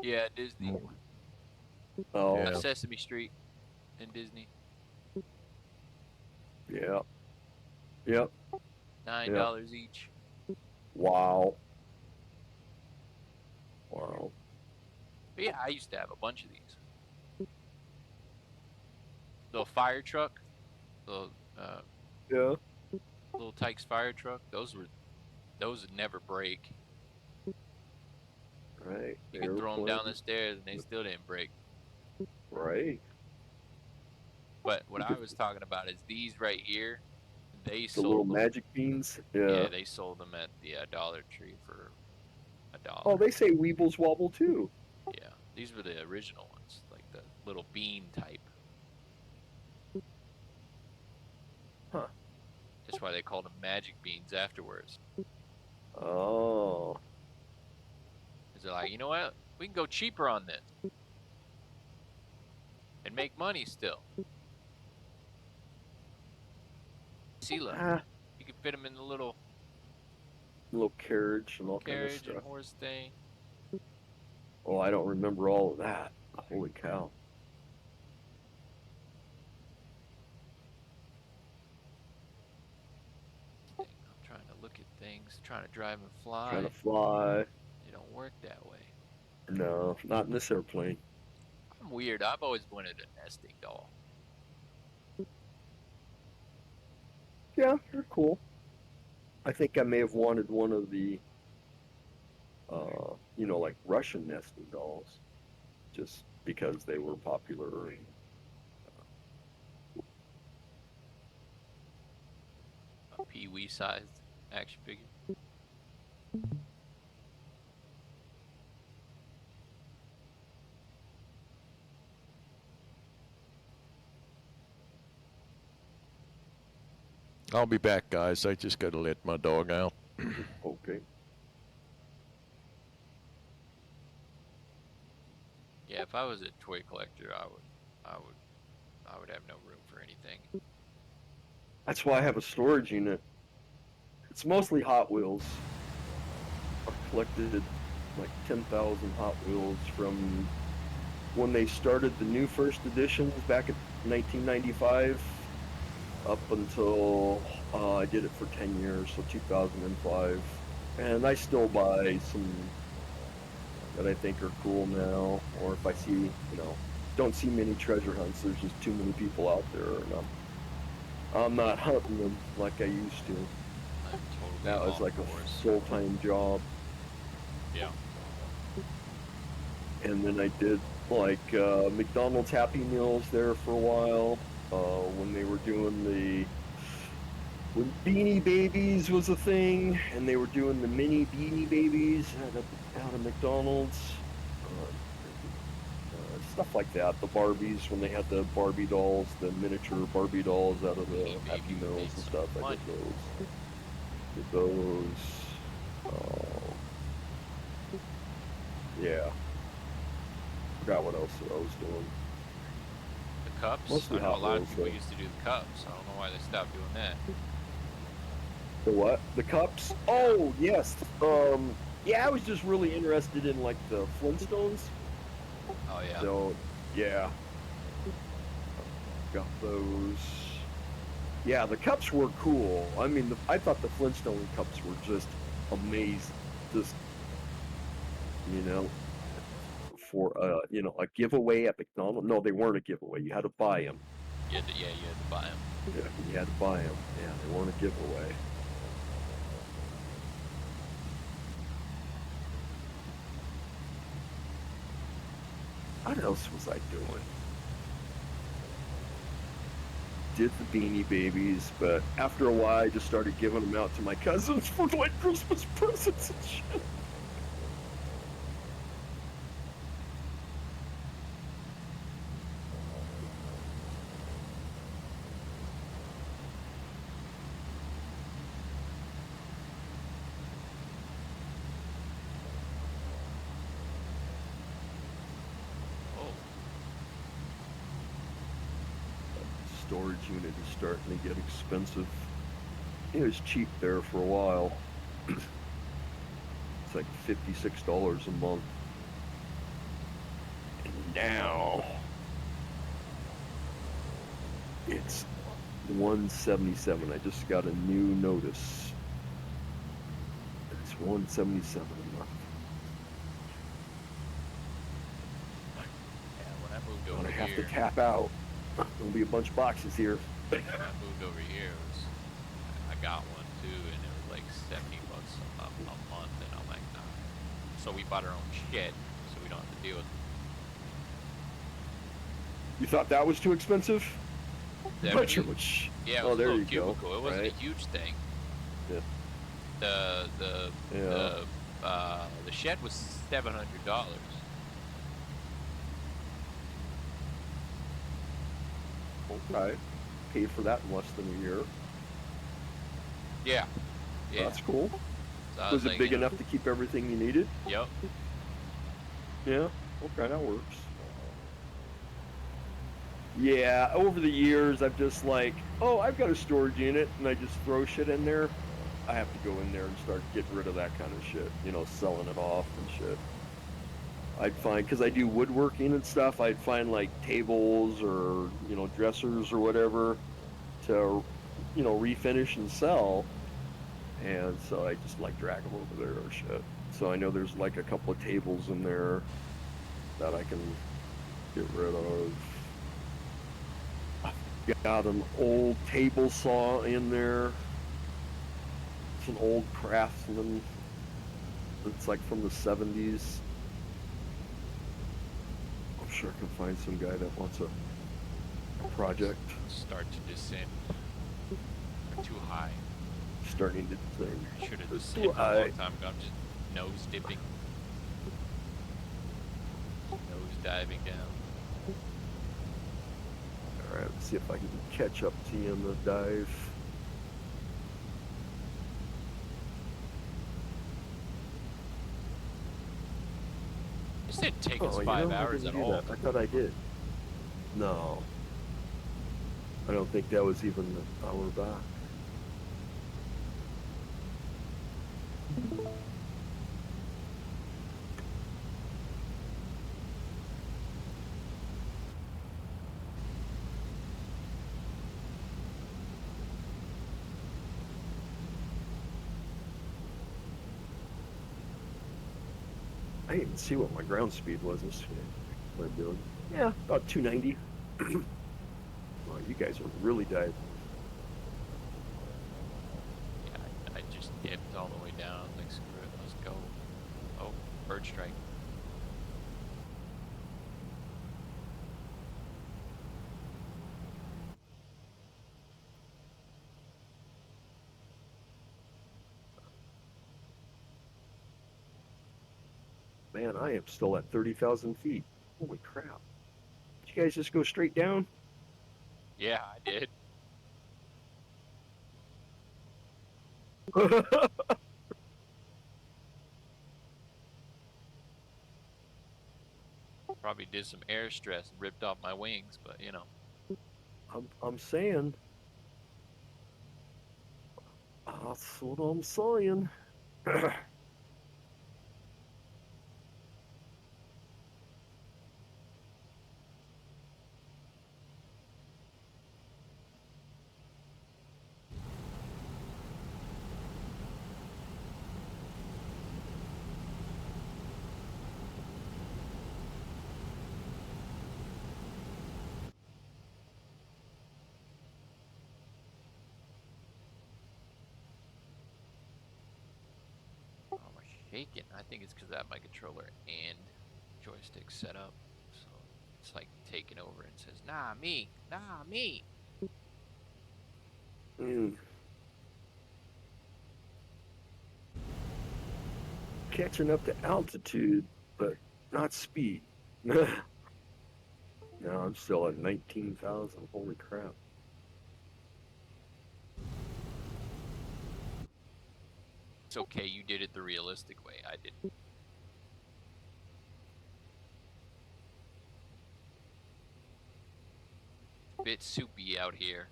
S2: Yeah, Disney.
S7: Oh,
S6: Yeah.
S2: Sesame Street and Disney.
S7: yeah, yep,
S2: $9
S7: yep.
S2: each.
S7: Wow, wow.
S2: But yeah, I used to have a bunch of these. Little fire truck, little
S7: Yeah,
S2: little Tykes fire truck. Those would never break.
S7: right.
S2: You could throw them down the
S7: Airplane,
S2: stairs and they still didn't break.
S7: right.
S2: But what I was talking about is these right here. They
S7: The little
S2: sold them.
S7: magic beans. Yeah.
S2: Yeah, they sold them at the Dollar Tree for $1.
S7: Oh, they say Weebles wobble too.
S2: Yeah, these were the original ones, like the little bean type.
S7: Huh.
S2: That's why they called them magic beans afterwards.
S7: Oh.
S2: Because they're like, you know what? We can go cheaper on this and make money still. See, look,
S7: Ah,
S2: you can fit them in the little
S7: little carriage and all kind of
S2: carriage and
S7: stuff.
S2: horse thing.
S7: Oh, I don't remember all of that. Holy cow.
S2: I'm trying to look at things, trying to drive and fly.
S7: Trying to fly.
S2: They don't work that way.
S7: No, not in this airplane.
S2: I'm weird. I've always wanted a nesting doll.
S7: Yeah, they're cool. I think I may have wanted one of the, like Russian nesting dolls, just because they were popular. And,
S2: A pee-wee sized action figure.
S6: I'll be back, guys. I just got to let my dog out.
S7: Okay.
S2: Yeah, if I was a toy collector, I would have no room for anything.
S7: That's why I have a storage unit. It's mostly Hot Wheels. I've collected like 10,000 Hot Wheels from when they started the new first editions back in 1995 up until I did it for 10 years, so 2005. And I still buy some that I think are cool now, or if I see, don't see many treasure hunts, there's just too many people out there, and I'm not hunting them like I used to.
S2: I'm totally
S7: Now it's
S2: all
S7: like a
S2: for it.
S7: full-time job.
S2: Yeah.
S7: And then I did like McDonald's Happy Meals there for a while when they were doing when Beanie Babies was a thing, and they were doing the mini Beanie Babies out of McDonald's. Stuff like that. The Barbies, when they had the Barbie dolls, the miniature Barbie dolls out of the Happy Meals and stuff. I did those. Did those. Yeah. Forgot what else I was doing.
S2: The cups.
S7: Mostly
S2: I know a
S7: Hot
S2: lot
S7: Wheels,
S2: of people
S7: though.
S2: used to do the cups. I don't know why they stopped doing that.
S7: The what? The cups? Oh, yes. Yeah, I was just really interested in like the Flintstones.
S2: Oh yeah.
S7: So, yeah. Got those. Yeah, the cups were cool. I mean, I thought the Flintstone cups were just amazing. Just, for a giveaway at McDonald's. No, they weren't a giveaway. You had to buy them.
S2: You had to buy them.
S7: Yeah, you had to buy them. Yeah, they weren't a giveaway. What else was I doing? Did the Beanie Babies, but after a while, I just started giving them out to my cousins for like Christmas presents and shit. Storage unit is starting to get expensive. It was cheap there for a while. It's like $56 a month. And now it's $177. I just got a new notice. It's $177 a month.
S2: Yeah, when I moved
S7: I'm
S2: over
S7: gonna have
S2: here,
S7: to tap out. There'll be a bunch of boxes here.
S2: when I moved over here, I got one too, and it was like $70 a month, and I'm like, nah. So we bought our own shed, so we don't have to deal with.
S7: You thought that was too expensive?
S2: Yeah,
S7: But you're much.
S2: Yeah, it
S7: Oh,
S2: was a
S7: there
S2: little
S7: you go.
S2: cubicle. It wasn't
S7: Right.
S2: a huge thing.
S7: Yeah.
S2: The shed was $700.
S7: Okay. Paid for that in less than a year.
S2: Yeah. Yeah.
S7: That's cool.
S2: So I
S7: Was it
S2: like,
S7: big enough to keep everything you needed?
S2: Yep.
S7: Yeah. Okay, that works. Yeah, over the years, I've just like, oh, I've got a storage unit, and I just throw shit in there. I have to go in there and start getting rid of that kind of shit, selling it off and shit. I'd find, because I do woodworking and stuff, I'd find like tables or, dressers or whatever to, refinish and sell. And so I just like drag them over there or shit. So I know there's like a couple of tables in there that I can get rid of. I've got an old table saw in there. It's an old Craftsman. It's like from the 70s. I'm sure I can find some guy that wants a project.
S2: Start to descend. We're too high.
S7: Starting to think.
S2: Should have
S7: It's
S2: just
S7: too
S2: skipped a
S7: high.
S2: long time ago. I'm just nose dipping. Nose diving down.
S7: Alright, let's see if I can catch up to you on the dive.
S2: This didn't take us
S7: Oh,
S2: 5
S7: I
S2: hours
S7: didn't
S2: at
S7: do
S2: all.
S7: that. I thought I did. No. I don't think that was even an hour back. I didn't even see what my ground speed was this what I'm doing. Yeah, about 290. Well, you guys are really diving.
S2: Yeah, I just dipped all the way down. Like, screw it, let's go. Oh, bird strike.
S7: Man, I am still at 30,000 feet. Holy crap. Did you guys just go straight down?
S2: Yeah, I did. Probably did some air stress and ripped off my wings, but you know.
S7: I'm saying. That's what I'm saying.
S2: Oh, we're shaking. I think it's because I have my controller and joystick set up. So it's like taking over and says, nah, me, nah, me.
S7: Mm. Catching up to altitude, but not speed. No, I'm still at 19,000. Holy crap.
S2: It's okay. You did it the realistic way. I didn't. Bit soupy out here.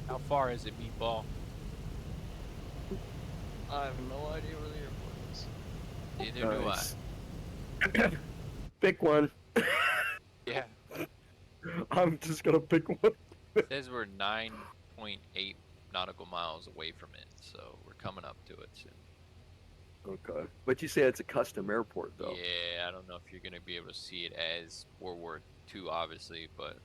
S2: How far is it, Meatball?
S8: I have no idea where the airport is.
S2: Neither do I.
S7: Nice. Pick one.
S2: Yeah.
S7: I'm just gonna pick one.
S2: It says we're 9.8 nautical miles away from it, so we're coming up to it soon.
S7: Okay. But you say it's a custom airport, though.
S2: Yeah, I don't know if you're going to be able to see it as World War II, obviously, but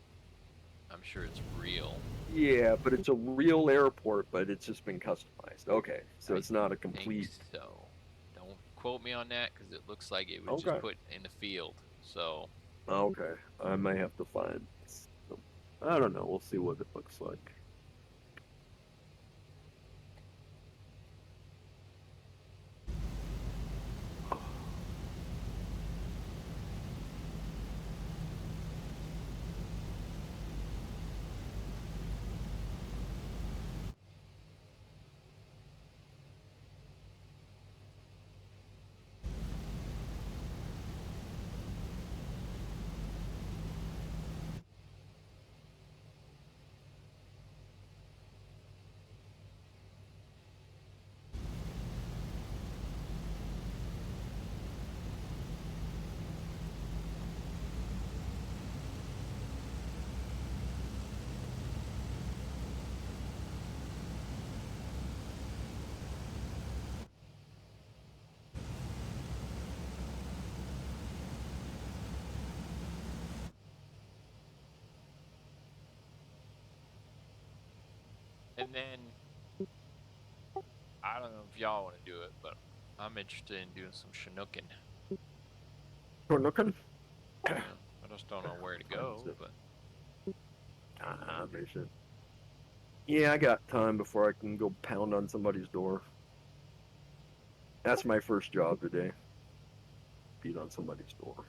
S2: I'm sure it's real.
S7: Yeah, but it's a real airport, but it's just been customized. Okay, so it's not a
S2: I think
S7: complete.
S2: so. Don't quote me on that because it looks like it was
S7: Okay.
S2: just put in the field. So
S7: Okay, I may have to find. I don't know. We'll see what it looks like.
S2: and then I don't know if y'all want to do it, but I'm interested in doing some Chinooking.
S7: We're looking.
S2: Yeah, I just don't know where to go, but
S7: Mission. Yeah, I got time before I can go pound on somebody's door. That's my first job today. Beat on somebody's door.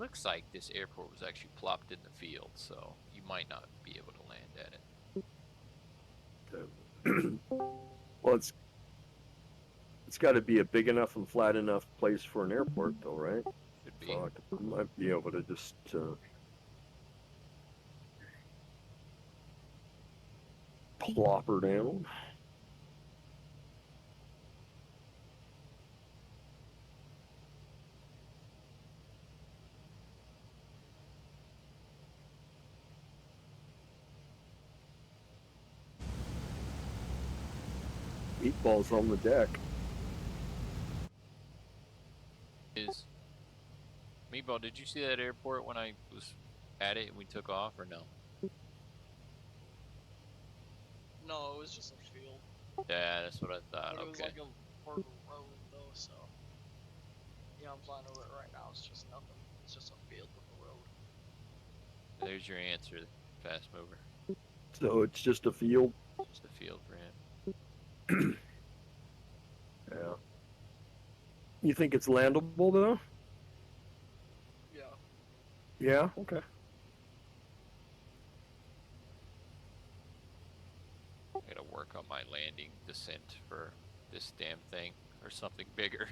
S2: looks like this airport was actually plopped in the field, so you might not be able to land at it.
S7: Well, it's got to be a big enough and flat enough place for an airport, though, right?
S2: Should be.
S7: So I might be able to just plop her down. Meatballs on the deck.
S2: Is Meatball, did you see that airport when I was at it and we took off, or no?
S8: No, it was just a field.
S2: Yeah, that's what I thought.
S8: But it was
S2: Okay.
S8: like a part of a road though, so yeah, I'm flying over it right now. It's just nothing. It's just a field with a road.
S2: There's your answer, fast mover.
S7: So it's just a field.
S2: Just a field for him.
S7: Yeah. You think it's landable though?
S8: Yeah.
S7: Yeah. Okay.
S2: I gotta work on my landing descent for this damn thing, or something bigger.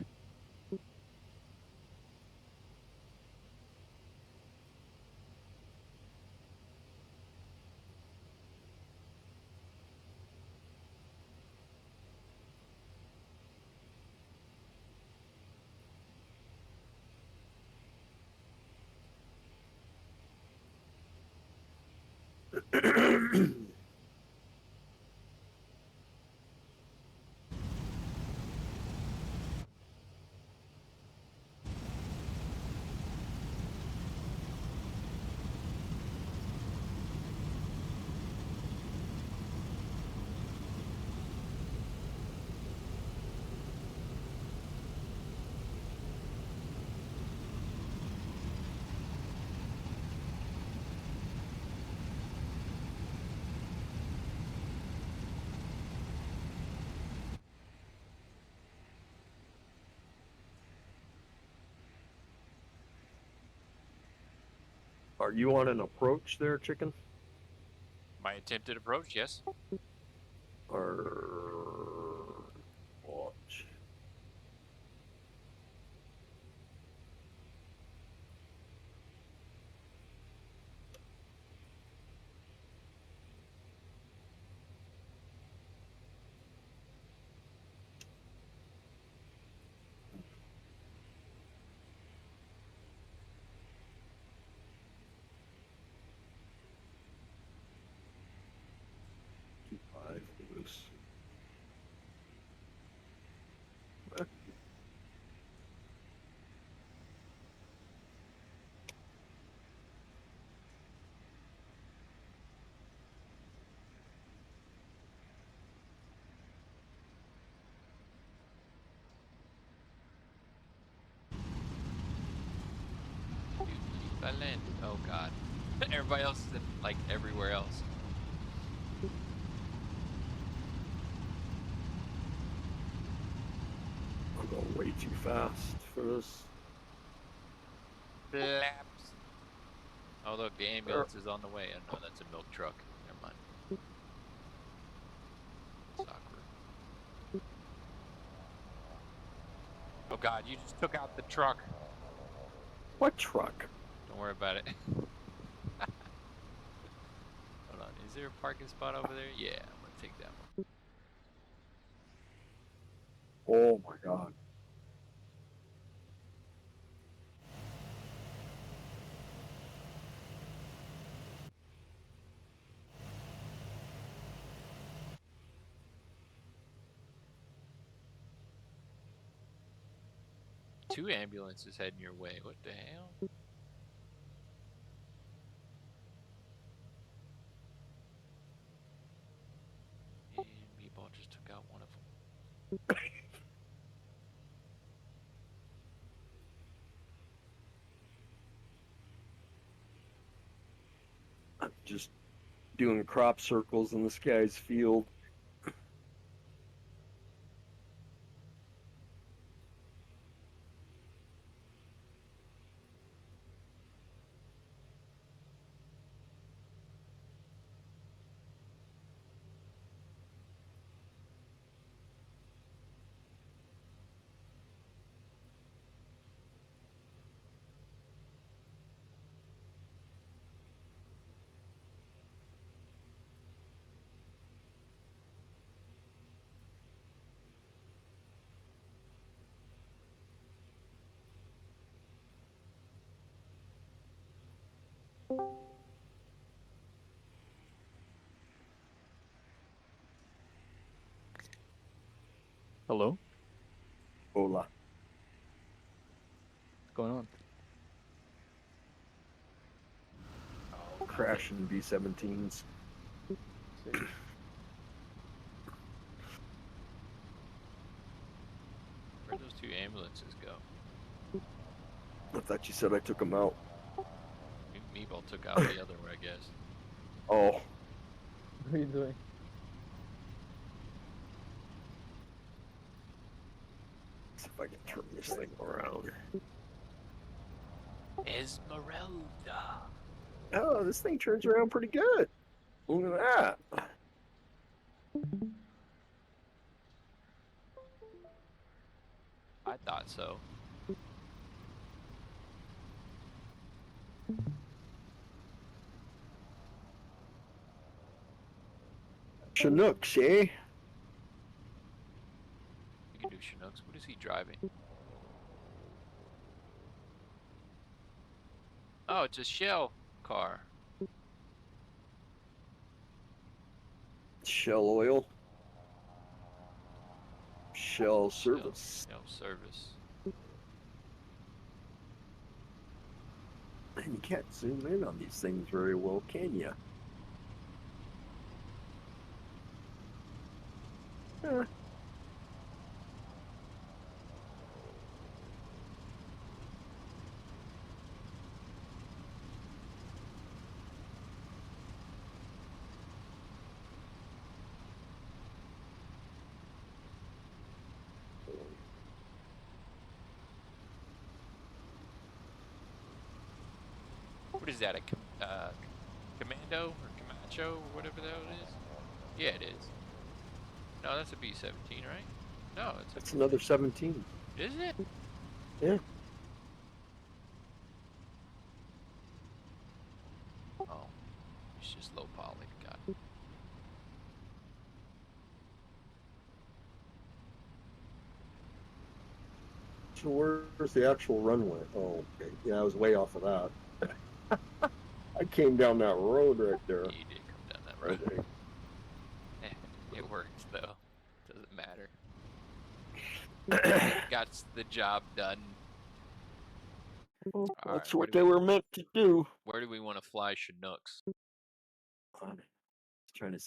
S7: Are you on an approach there, chicken?
S2: My attempted approach, yes.
S7: Or watch. Five loose.
S2: I landed. Oh god. Everybody else is in, like, everywhere else.
S7: I'm going way too fast for this.
S2: Flaps. Oh look, the ambulance is on the way. Oh no, that's a milk truck. Never mind. That's awkward. Oh god, you just took out the truck.
S7: What truck?
S2: Don't worry about it. Hold on, is there a parking spot over there? Yeah, I'm gonna take that one.
S7: Oh my god.
S2: Two ambulances heading your way. What the hell? And Meatball just took out one of them.
S7: I'm just doing crop circles in this guy's field.
S10: Hello?
S7: Hola.
S10: What's going on?
S2: Oh,
S7: Crashing B-17s.
S10: See.
S2: where'd those 2 ambulances go?
S7: I thought you said I took them out.
S2: Meatball took out the other one, I guess.
S7: Oh,
S10: What are you doing?
S7: see if I can turn this thing around.
S2: Esmeralda.
S7: Oh, this thing turns around pretty good. Look at that.
S2: I thought so.
S7: Chinooks, eh?
S2: We can do Chinooks. What is he driving? Oh, it's a Shell car.
S7: Shell oil. Shell service.
S2: Shell service.
S7: And you can't zoom in on these things very well, can you?
S2: What is that? A Commando or Camacho or whatever the hell it is? Yeah, it is. No, that's a B-17, right? No, it's
S7: That's another 17.
S2: Is it?
S7: Yeah.
S2: Oh, it's just low poly. Got it.
S7: So where's the actual runway? Oh, okay. Yeah, I was way off of that. I came down that road right there.
S2: You did come down that road.
S7: Okay.
S2: It works though. Doesn't matter. Got the job done. All
S7: That's
S2: right,
S7: what they were meant to do.
S2: where do we want to fly Chinooks?
S7: Trying to